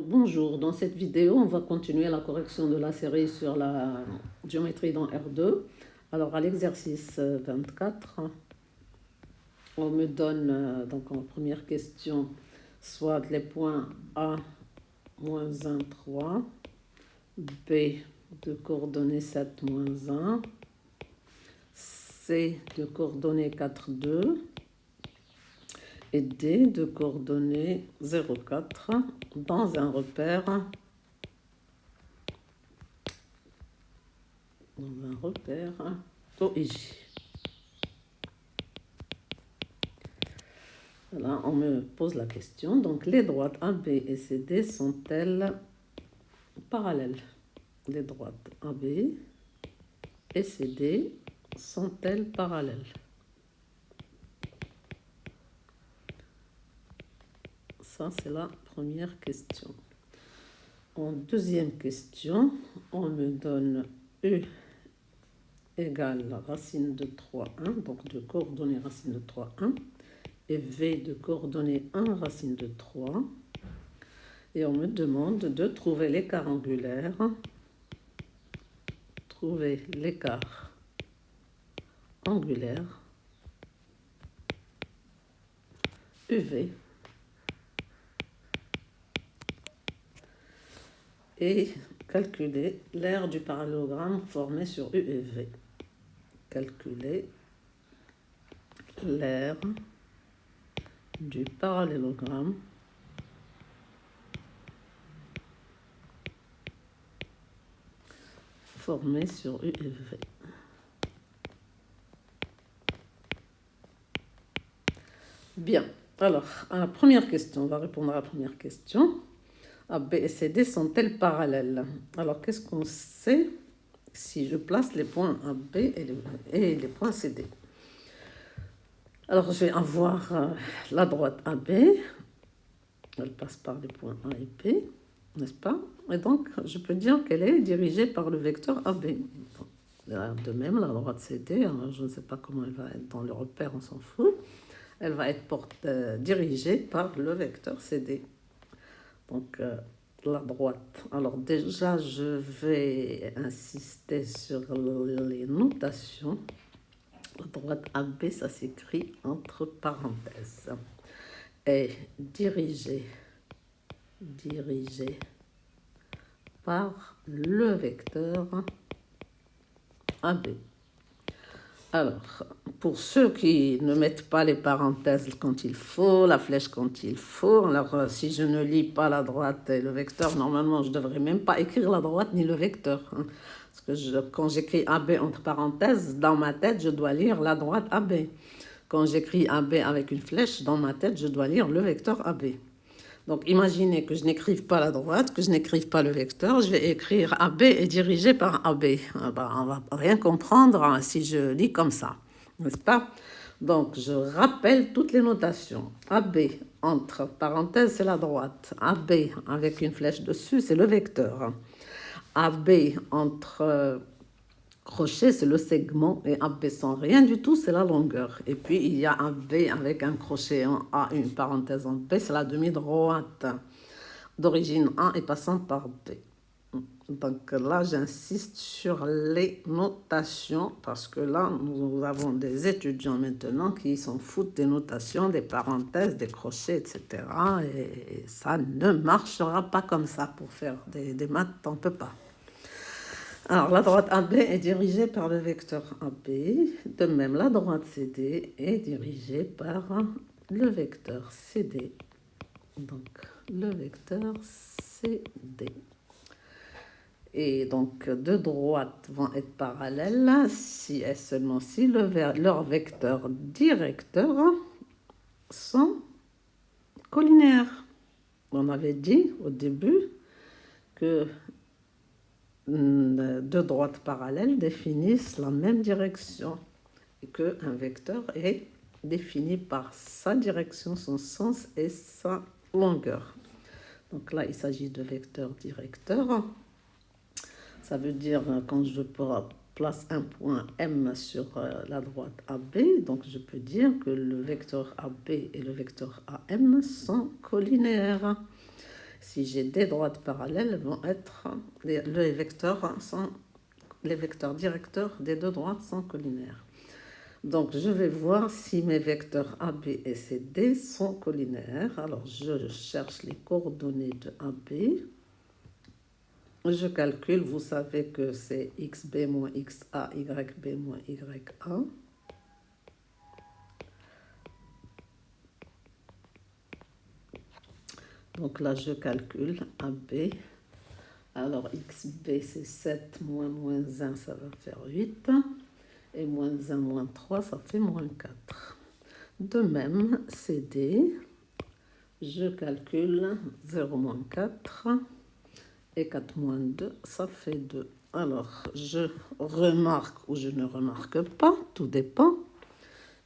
Bonjour, dans cette vidéo, on va continuer la correction de la série sur la géométrie dans R2. Alors, à l'exercice 24, on me donne, donc en première question, soit les points A, moins 1, 3, B, de coordonnées 7, moins 1, C, de coordonnées 4, 2, et D de coordonnées 0, 4 dans un repère OIJ. Voilà, on me pose la question. Donc, les droites AB et CD sont-elles parallèles? Les droites AB et CD sont-elles parallèles? Ça, c'est la première question. En deuxième question, on me donne E égale la racine de 3, 1, donc de coordonnées racine de 3, 1, et V de coordonnées 1, racine de 3. Et on me demande de trouver l'écart angulaire. Trouver l'écart angulaire UV et calculer l'aire du parallélogramme formé sur U et V. Calculer l'aire du parallélogramme formé sur U et V. Bien, alors, à la première question, on va répondre à la première question. AB et CD sont-elles parallèles? Alors, qu'est-ce qu'on sait si je place les points AB et les points CD? Alors, je vais avoir la droite AB. Elle passe par les points A et B, n'est-ce pas? Et donc, je peux dire qu'elle est dirigée par le vecteur AB. De même, la droite CD, alors je ne sais pas comment elle va être dans le repère, on s'en fout. Elle va être dirigée par le vecteur CD. Donc, la droite. Alors déjà, je vais insister sur les notations. La droite AB, ça s'écrit entre parenthèses. Est dirigée par le vecteur AB. Alors, pour ceux qui ne mettent pas les parenthèses quand il faut, la flèche quand il faut, alors si je ne lis pas la droite et le vecteur, normalement je ne devrais même pas écrire la droite ni le vecteur. Parce que quand j'écris AB entre parenthèses, dans ma tête, je dois lire la droite AB. Quand j'écris AB avec une flèche, dans ma tête, je dois lire le vecteur AB. Donc, imaginez que je n'écrive pas la droite, que je n'écrive pas le vecteur. Je vais écrire AB est dirigé par AB. On ne va rien comprendre si je lis comme ça, n'est-ce pas? Donc, je rappelle toutes les notations. AB, entre parenthèses, c'est la droite. AB, avec une flèche dessus, c'est le vecteur. AB, entre crochet, c'est le segment, et AB sans rien du tout, c'est la longueur. Et puis, il y a un B avec un crochet en A, une parenthèse en B, c'est la demi-droite d'origine A et passant par B. Donc là, j'insiste sur les notations, parce que là, nous avons des étudiants maintenant qui s'en foutent des notations, des parenthèses, des crochets, etc. Et ça ne marchera pas comme ça pour faire des maths, on ne peut pas. Alors, la droite AB est dirigée par le vecteur AB. De même, la droite CD est dirigée par le vecteur CD. Donc, le vecteur CD. Et donc, deux droites vont être parallèles si et seulement si leurs vecteurs directeurs sont collinaires. On avait dit au début que deux droites parallèles définissent la même direction et qu'un vecteur est défini par sa direction, son sens et sa longueur. Donc là, il s'agit de vecteurs directeurs. Ça veut dire quand je place un point M sur la droite AB, donc je peux dire que le vecteur AB et le vecteur AM sont collinaires. Si j'ai des droites parallèles, vont être les vecteurs les vecteurs directeurs des deux droites sont collinaires. Donc, je vais voir si mes vecteurs AB et CD sont collinaires. Alors, je cherche les coordonnées de AB. Je calcule, vous savez que c'est XB moins XA, YB moins YA. Donc là, je calcule AB. Alors, XB, c'est 7 moins 1, ça va faire 8. Et moins 1, moins 3, ça fait moins 4. De même, CD, je calcule 0 moins 4. Et 4 moins 2, ça fait 2. Alors, je remarque ou je ne remarque pas, tout dépend,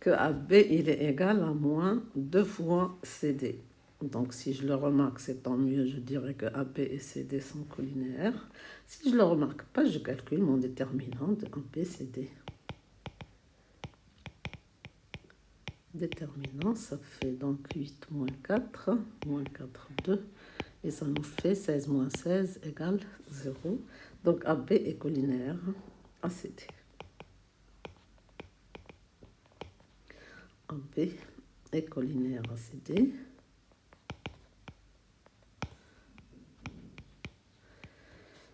que AB, il est égal à moins 2 fois CD. Donc, si je le remarque, c'est tant mieux, je dirais que AB et CD sont collinaires. Si je ne le remarque pas, je calcule mon déterminant de AB, CD. Déterminant, ça fait donc 8 moins 4, 2. Et ça nous fait 16 moins 16 égale 0. Donc AB est collinaire à CD. AB est collinaire à CD.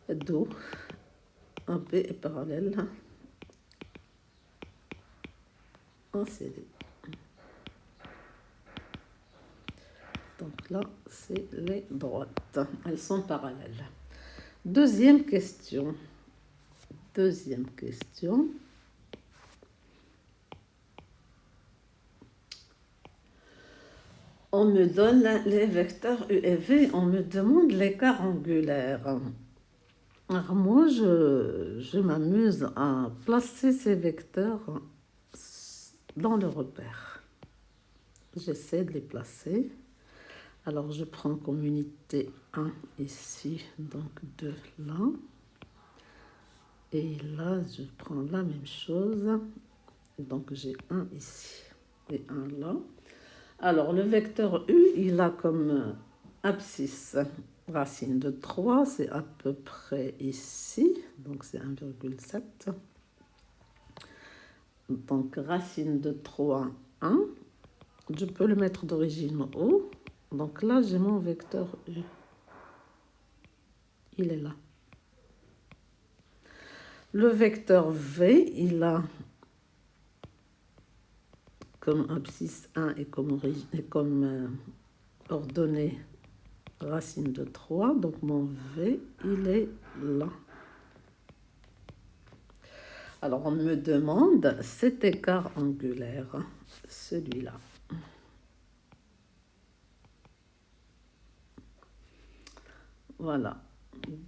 Do, AB est parallèle à CD. Donc là, c'est les droites. Elles sont parallèles. Deuxième question. On me donne les vecteurs U et V. On me demande l'écart angulaire. Alors moi, je m'amuse à placer ces vecteurs dans le repère. J'essaie de les placer. Alors, je prends comme unité 1 ici, donc 2 là. Et là, je prends la même chose. Donc, j'ai 1 ici et 1 là. Alors, le vecteur U, il a comme abscisse racine de 3. C'est à peu près ici. Donc, c'est 1,7. Donc, racine de 3, 1. Je peux le mettre d'origine haut. Donc là, j'ai mon vecteur U. Il est là. Le vecteur V, il a comme abscisse 1 et comme ordonnée racine de 3. Donc mon V, il est là. Alors on me demande cet écart angulaire, celui-là. Voilà.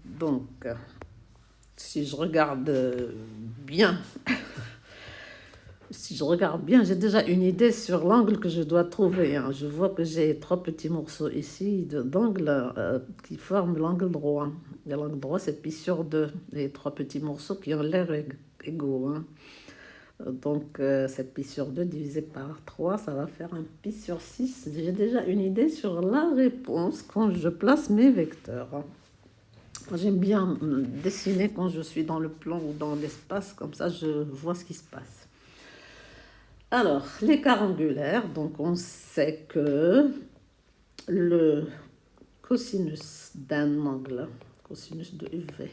Donc, si je regarde bien, j'ai déjà une idée sur l'angle que je dois trouver. Je vois que j'ai 3 petits morceaux ici d'angle qui forment l'angle droit. Et l'angle droit, c'est pi sur 2. Et 3 petits morceaux qui ont l'air égaux. Donc, c'est pi sur 2 divisé par 3, ça va faire un pi sur 6. J'ai déjà une idée sur la réponse quand je place mes vecteurs. J'aime bien dessiner quand je suis dans le plan ou dans l'espace, comme ça je vois ce qui se passe. Alors, l'écart angulaire, donc on sait que le cosinus d'un angle, cosinus de UV,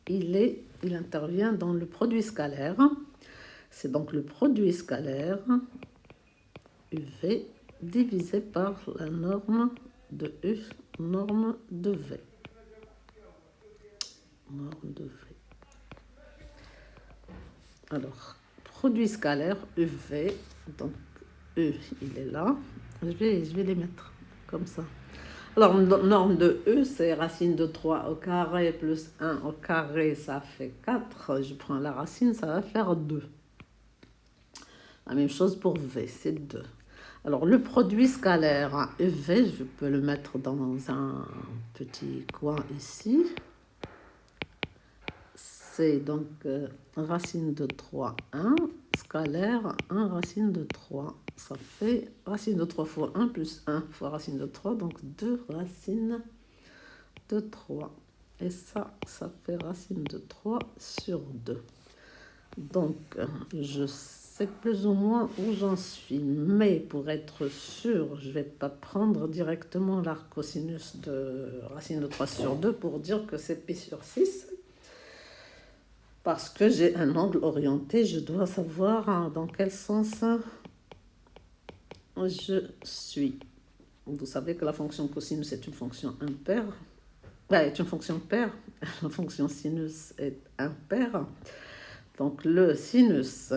il intervient dans le produit scalaire. C'est donc le produit scalaire UV divisé par la norme de U, norme de V. Norme de V. Alors, produit scalaire UV, donc E, il est là. Je vais les mettre comme ça. Alors, norme de E, c'est racine de 3 au carré plus 1 au carré, ça fait 4. Je prends la racine, ça va faire 2. La même chose pour V, c'est 2. Alors, le produit scalaire UV, je peux le mettre dans un petit coin ici. C'est donc racine de 3, 1, scalaire, 1 racine de 3. ça fait racine de 3 fois 1 plus 1 fois racine de 3, donc 2 racines de 3. Et ça fait racine de 3 sur 2. Donc, je sais plus ou moins où j'en suis. Mais pour être sûr, je ne vais pas prendre directement l'arc cosinus de racine de 3 sur 2 pour dire que c'est pi sur 6. Parce que j'ai un angle orienté, je dois savoir dans quel sens je suis. Vous savez que la fonction cosinus est une fonction impaire. Est une fonction paire. La fonction sinus est impaire. Donc le sinus,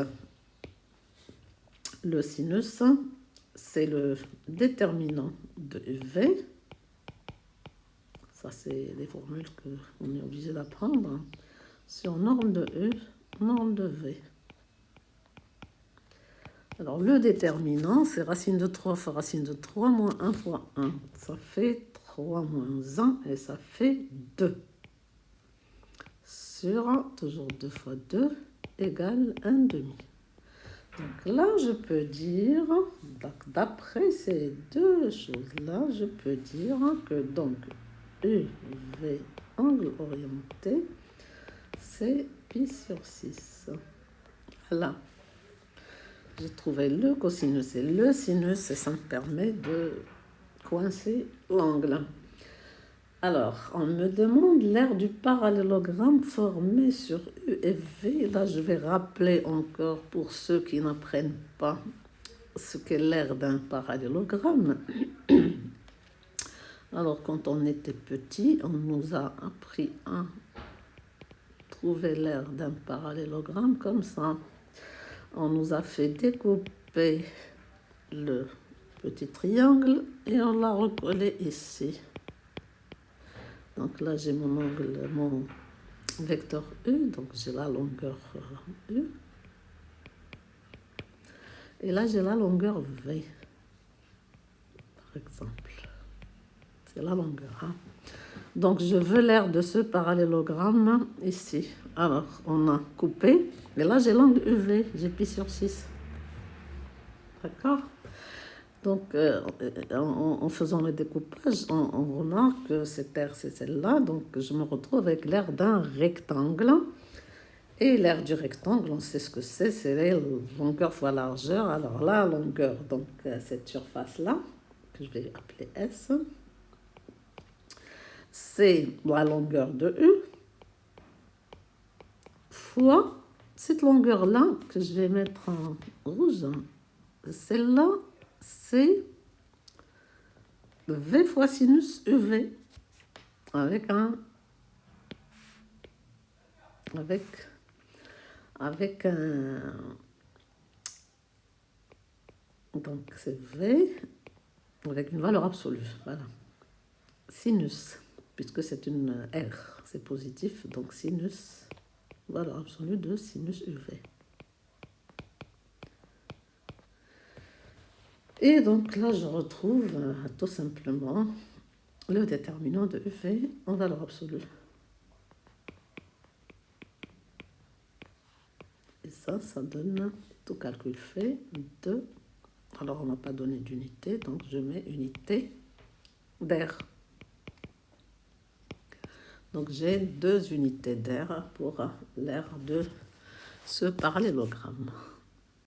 c'est le déterminant de V. Ça, c'est des formules qu'on est obligé d'apprendre. Sur norme de E, norme de V. Alors, le déterminant, c'est racine de 3 fois racine de 3 moins 1 fois 1. Ça fait 3 moins 1 et ça fait 2. Sur, toujours 2 fois 2, égale 1 demi. Donc là, je peux dire, d'après ces deux choses-là, je peux dire que donc UV angle orienté, c'est pi sur 6. Voilà. J'ai trouvé le cosinus et le sinus et ça me permet de coincer l'angle. Alors, on me demande l'aire du parallélogramme formé sur U et V. Là, je vais rappeler encore pour ceux qui n'apprennent pas ce qu'est l'aire d'un parallélogramme. Alors, quand on était petit, on nous a appris à trouver l'aire d'un parallélogramme comme ça. On nous a fait découper le petit triangle et on l'a recollé ici. Donc là, j'ai mon angle, mon vecteur U, donc j'ai la longueur U. Et là, j'ai la longueur V, par exemple. C'est la longueur. Hein. Donc, je veux l'aire de ce parallélogramme ici. Alors, on a coupé. Et là, j'ai l'angle UV, j'ai pi sur 6. D'accord ? Donc, en faisant le découpage, on remarque que cette aire, c'est celle-là. Donc, je me retrouve avec l'aire d'un rectangle. Et l'aire du rectangle, on sait ce que c'est la longueur fois largeur. Alors, la longueur, donc, cette surface-là, que je vais appeler S, c'est la longueur de U fois cette longueur-là, que je vais mettre en rouge. Celle-là, c'est V fois sinus UV avec un donc c'est V avec une valeur absolue, voilà, sinus, puisque c'est une R, c'est positif, donc sinus, valeur absolue de sinus UV. Et donc là, je retrouve tout simplement le déterminant de UV en valeur absolue. Et ça donne, tout calcul fait, 2. Alors, on m'a pas donné d'unité, donc je mets unité d'air. Donc, j'ai 2 unités d'air pour l'aire de ce parallélogramme.